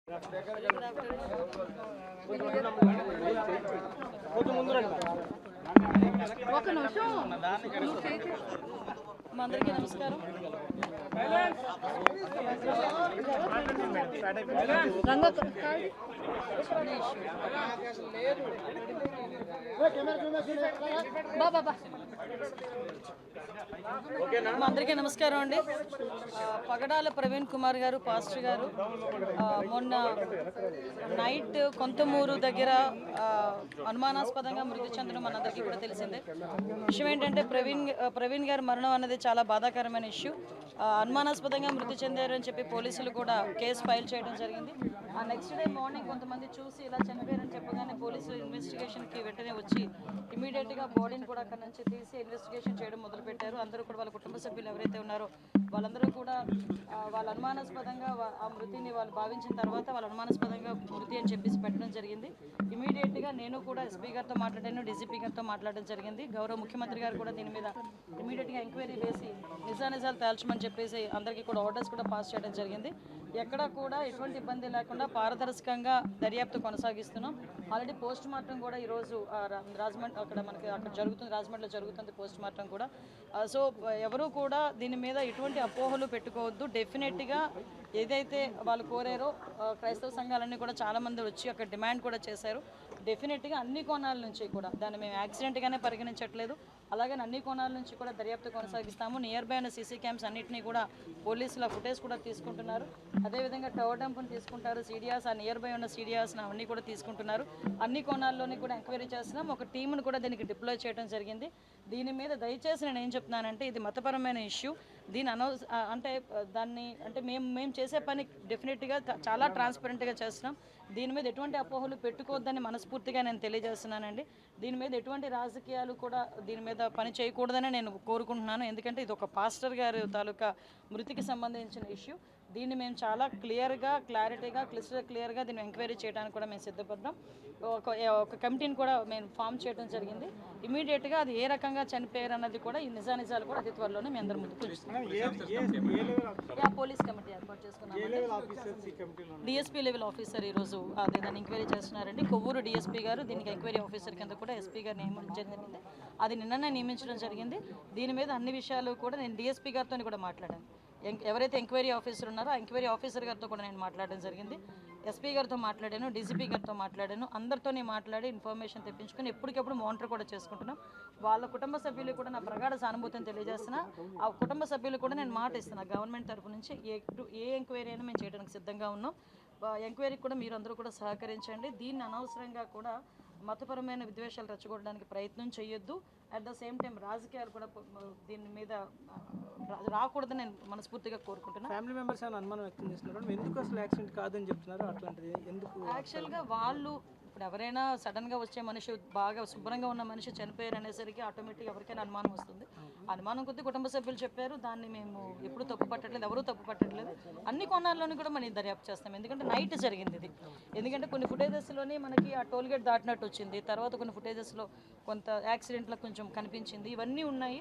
ఒక నిమిషం అందరికీ నమస్కారం. అందరికీ నమస్కారం అండి. పగడాల ప్రవీణ్ కుమార్ గారు, పాస్టర్ గారు మొన్న నైట్ కొంతమూరు దగ్గర అనుమానాస్పదంగా మృతి చెందడం మనందరికీ కూడా తెలిసిందే. విషయం ఏంటంటే ప్రవీణ్ గారి మరణం అనేది చాలా బాధాకరమైన ఇష్యూ. అనుమానాస్పదంగా మృతి చెందారని చెప్పి పోలీసులు కూడా కేసు ఫైల్ చేయడం జరిగింది. ఆ నెక్స్ట్ డే మార్నింగ్ కొంతమంది చూసి ఇలా చనిపోయారని చెప్పగానే పోలీసులు ఇన్వెస్టిగేషన్కి వెంటనే వచ్చి ఇమీడియట్గా బాడీని కూడా అక్కడ నుంచి తీసి ఇన్వెస్టిగేషన్ చేయడం మొదలుపెట్టారు. అందరూ కూడా వాళ్ళ కుటుంబ సభ్యులు ఎవరైతే ఉన్నారో వాళ్ళందరూ కూడా వాళ్ళ అనుమానాస్పదంగా ఆ మృతిని వాళ్ళు భావించిన తర్వాత వాళ్ళ అనుమానాస్పదంగా మృతి అని చెప్పేసి పెట్టడం జరిగింది. ఇమీడియట్గా నేను కూడా ఎస్పీ గారితో మాట్లాడాను, డీజీపీ గారితో మాట్లాడడం జరిగింది. గౌరవ ముఖ్యమంత్రి గారు కూడా దీని మీద ఇమీడియట్గా ఎంక్వైరీ వేసి నిజానిజాలు తేల్చమని చెప్పేసి అందరికీ కూడా ఆర్డర్స్ కూడా పాస్ చేయడం జరిగింది. ఎక్కడ కూడా ఎటువంటి ఇబ్బంది లేకుండా పారదర్శకంగా దర్యాప్తు కొనసాగిస్తున్నాం. ఆల్రెడీ పోస్ట్ మార్టం కూడా ఈరోజు రాజమండ్రి అక్కడ జరుగుతుంది, రాజమండ్రిలో జరుగుతుంది పోస్ట్ మార్టం కూడా. సో ఎవరు కూడా దీని మీద ఎటువంటి అపోహలు పెట్టుకోవద్దు. డెఫినెట్గా ఏదైతే వాళ్ళు కోరారో క్రైస్తవ సంఘాలన్నీ కూడా చాలామంది వచ్చి అక్కడ డిమాండ్ కూడా చేశారు. డెఫినెట్గా అన్ని కోణాల నుంచి కూడా దాన్ని మేము యాక్సిడెంట్గానే పరిగణించట్లేదు. అలాగే అన్ని కోణాల నుంచి కూడా దర్యాప్తు కొనసాగిస్తాము. నియర్ బై ఉన్న సీసీ క్యామ్స్ అన్నింటినీ కూడా పోలీసుల ఫుటేజ్ కూడా తీసుకుంటున్నారు. అదేవిధంగా టవర్ డంప్ని తీసుకుంటారు, సీడియాస్, ఆ నియర్ బై ఉన్న సీడియాస్ని అవన్నీ కూడా తీసుకుంటున్నారు. అన్ని కోణాల్లోని కూడా ఎంక్వైరీ చేస్తున్నాం. ఒక టీంను కూడా దీనికి డిప్లాయ్ చేయడం జరిగింది. దీని మీద దయచేసి నేను ఏం చెప్తున్నానంటే ఇది మతపరమైన ఇష్యూ. దీని మేము చేసే పని డెఫినెట్గా చాలా ట్రాన్స్పరెంట్గా చేస్తున్నాం. దీని మీద ఎటువంటి అపోహలు పెట్టుకోవద్దని మనస్ఫూర్తిగా నేను తెలియజేస్తున్నానండి. దీని మీద ఎటువంటి రాజకీయాలు కూడా దీని మీద పని చేయకూడదని నేను కోరుకుంటున్నాను. ఎందుకంటే ఇది ఒక పాస్టర్ గారి తాలూకా మృతికి సంబంధించిన ఇష్యూ. దీన్ని మేము చాలా క్లారిటీగా క్లియర్గా దీన్ని ఎంక్వైరీ చేయడానికి కూడా మేము సిద్ధపడ్డాం. ఒక కమిటీని కూడా మేము ఫామ్ చేయడం జరిగింది. ఇమీడియట్గా అది ఏ రకంగా చనిపోయారు అన్నది కూడా ఈ నిజానిజాలు కూడా అతి త్వరలోనే మీ అందరి ముందుకు పోలీస్ కమిటీ ఏర్పాటు చేసుకున్నాం. డిఎస్పీ లెవెల్ ఆఫీసర్ ఈరోజు అదే దాన్ని ఎంక్వైరీ చేస్తున్నారండి. కొవ్వూరు డిఎస్పీ గారు దీనికి ఎంక్వైరీ ఆఫీసర్ కింద కూడా ఎస్పీ గారు నియమించడం జరిగింది. అది నిన్ననే నియమించడం జరిగింది. దీని మీద అన్ని విషయాలు కూడా నేను డిఎస్పీ గారితో కూడా మాట్లాడాను. ఎవరైతే ఎంక్వైరీ ఆఫీసర్ ఉన్నారో ఆ ఎంక్వైరీ ఆఫీసర్ గారితో కూడా నేను మాట్లాడడం జరిగింది. ఎస్పీ గారితో మాట్లాడాను, డీజీపీ గారితో మాట్లాడాను. అందరితో మాట్లాడి ఇన్ఫర్మేషన్ తెప్పించుకొని ఎప్పటికెప్పుడు మానిటర్ కూడా చేసుకుంటున్నాం. వాళ్ళ కుటుంబ సభ్యులు కూడా నా ప్రగాఢ సానుభూతిని తెలియజేస్తున్నా. ఆ కుటుంబ సభ్యులు కూడా నేను మాట ఇస్తున్నా, గవర్నమెంట్ తరఫు నుంచి ఏ ఎంక్వైరీ అయినా మేము చేయడానికి సిద్ధంగా ఉన్నాం. ఎంక్వైరీకి కూడా మీరు అందరూ కూడా సహకరించండి. దీన్ని అనవసరంగా కూడా మతపరమైన విద్వేషాలు రెచ్చగొట్టడానికి ప్రయత్నం చేయొద్దు. అట్ ద సేమ్ టైం రాజకీయాలు కూడా దీని మీద రాకూడదని నేను మనస్ఫూర్తిగా కోరుకుంటున్నాను. ఫ్యామిలీ మెంబర్స్ అని అనుమానం వ్యక్తం చేస్తున్నారు. ఎందుకు అసలు యాక్సిడెంట్ కాదని చెప్తున్నారు? అట్లాంటిది ఎందుకు? యాక్చువల్గా వాళ్ళు ఇప్పుడు ఎవరైనా సడన్గా వచ్చే మనిషి, బాగా శుభ్రంగా ఉన్న మనిషి చనిపోయారు అనేసరికి ఆటోమేటిక్గా ఎవరికైనా అనుమానం వస్తుంది. అనుమానం కొద్ది కుటుంబ సభ్యులు చెప్పారు. దాన్ని మేము ఎప్పుడు తప్పు పట్టట్లేదు, ఎవరూ తప్పు పట్టట్లేదు. అన్ని కోణాల్లోనూ కూడా మనం దర్యాప్తు చేస్తాం. ఎందుకంటే నైట్ జరిగింది ఇది. ఎందుకంటే కొన్ని ఫుటేజెస్లోనే మనకి ఆ టోల్ గేట్ దాటినట్టు వచ్చింది. తర్వాత కొన్ని ఫుటేజెస్లో కొంత యాక్సిడెంట్లో కొంచెం కనిపించింది. ఇవన్నీ ఉన్నాయి.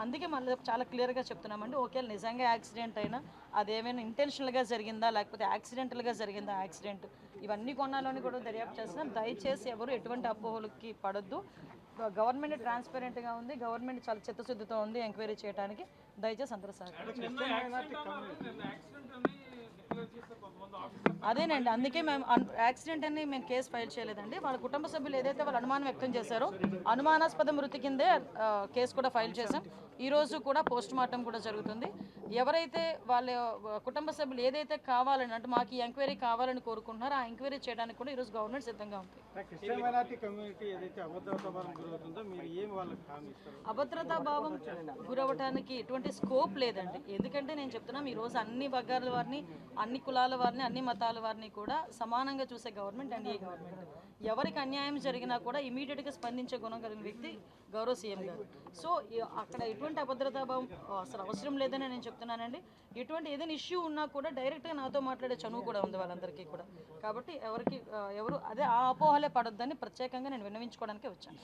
అందుకే మళ్ళీ చాలా క్లియర్గా చెప్తున్నామండి. ఓకే, నిజంగా యాక్సిడెంట్ అయినా అదేమైనా ఇంటెన్షనల్గా జరిగిందా లేకపోతే యాక్సిడెంటల్గా జరిగిందా యాక్సిడెంట్, ఇవన్నీ కోణాల్లోని కూడా దర్యాప్తు చేస్తున్నాం. దయచేసి ఎవరు ఎటువంటి అపోహలకి పడొద్దు. గవర్నమెంట్ ట్రాన్స్పరెంట్గా ఉంది, గవర్నమెంట్ చాలా చిత్తశుద్ధితో ఉంది ఎంక్వైరీ చేయడానికి. దయచేసి అందరూ అదేనండి, అందుకే మేము యాక్సిడెంట్ అని మేము కేసు ఫైల్ చేయలేదండి. వాళ్ళ కుటుంబ సభ్యులు ఏదైతే వాళ్ళు అనుమానం వ్యక్తం చేశారో అనుమానాస్పద మృతి కిందే కేసు కూడా ఫైల్ చేశాం. ఈరోజు కూడా పోస్ట్ మార్టం కూడా జరుగుతుంది. ఎవరైతే వాళ్ళ కుటుంబ సభ్యులు ఏదైతే కావాలని అంటే మాకు ఈ ఎంక్వైరీ కావాలని కోరుకుంటున్నారో ఆ ఎంక్వైరీ చేయడానికి కూడా ఈరోజు గవర్నమెంట్ సిద్ధంగా ఉంది. అభద్రతా భావం గురవడానికి ఎటువంటి స్కోప్ లేదండి. ఎందుకంటే నేను చెప్తున్నాను, ఈరోజు అన్ని వర్గాల వారిని, అన్ని కులాల వారిని, అన్ని మతాల వారిని కూడా సమానంగా చూసే గవర్నమెంట్ ఎన్డీఏ గవర్నమెంట్. ఎవరికి అన్యాయం జరిగినా కూడా ఇమీడియట్గా స్పందించే గుణం కలిగిన వ్యక్తి గౌరవ సీఎం గారు. సో అక్కడ ఎటువంటి అభద్రతా భావం అసలు అవసరం లేదని నేను చెప్తున్నానండి. ఎటువంటి ఏదైనా ఇష్యూ ఉన్నా కూడా డైరెక్ట్గా నాతో మాట్లాడే చనువు కూడా ఉంది వాళ్ళందరికీ కూడా. కాబట్టి ఎవరు అదే ఆ అపోహలే పడొద్దని ప్రత్యేకంగా నేను విన్నవించుకోవడానికి వచ్చాను.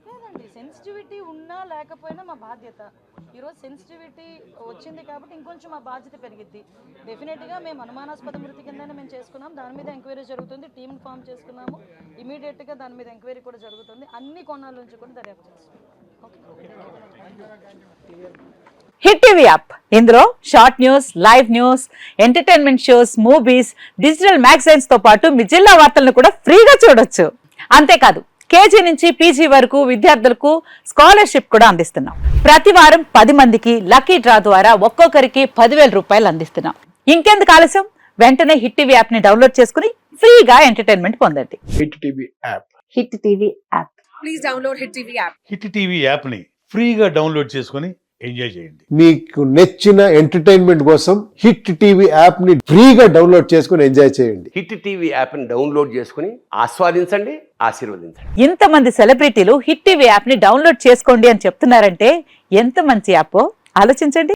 లేదండి, సెన్సిటివిటీ ఉన్నా లేకపోయినా మా బాధ్యత. ఈరోజు సెన్సిటివిటీ వచ్చింది కాబట్టి ఇంకొంచెం మా బాధ్యత పెరిగిద్ది. డెఫినెట్గా మేము అనుమానాస్పద మృతి కిందనే మేము చేసుకున్నాం. దాని మీద ఎంక్వైరీ జరుగుతుంది, టీమ్ ఫామ్ చేసుకున్నాము. ఇమీడియట్గా దాని మీద ఎంక్వైరీ కూడా జరుగుతుంది. అన్ని కోణాల నుంచి కూడా దర్యాప్తు చేస్తున్నాం. హిట్ టీవీ యాప్, ఇందులో short news, live news, entertainment shows, movies, digital magazines తో పాటు మీ జిల్లా వార్తలను కూడా ఫ్రీగా చూడొచ్చు. అంతేకాదు కేజీ నుంచి పీజీ వరకు విద్యార్థులకు స్కాలర్షిప్ కూడా అందిస్తున్నాం. ప్రతి వారం 10 మందికి లక్కీ డ్రా ద్వారా ఒక్కొక్కరికి 10,000 రూపాయలు అందిస్తున్నాం. ఇంకెందుకు ఆలస్యం, వెంటనే హిట్ టీవీ యాప్ ని డౌన్లోడ్ చేసుకుని ఫ్రీగా ఎంటర్టైన్మెంట్ పొందండి. Hit TV app. Hit TV app. Please download Hit TV app. Hit TV యాప్ని ఫ్రీగా డౌన్లోడ్ చేసుకొని ఎంజాయ్ చేయండి. మీకు నచ్చిన ఎంటర్టైన్మెంట్ కోసం హిట్ టీవీ యాప్ ని ఫ్రీగా డౌన్లోడ్ చేసుకుని ఎంజాయ్ చేయండి. హిట్ టీవీ యాప్ని డౌన్లోడ్ చేసుకుని ఆస్వాదించండి, ఆశీర్వదించండి. ఇంతమంది సెలబ్రిటీలు హిట్ టీవీ యాప్ ని డౌన్లోడ్ చేసుకోండి అని చెప్తున్నారంటే ఎంత మంచి యాప్ ఆలోచించండి.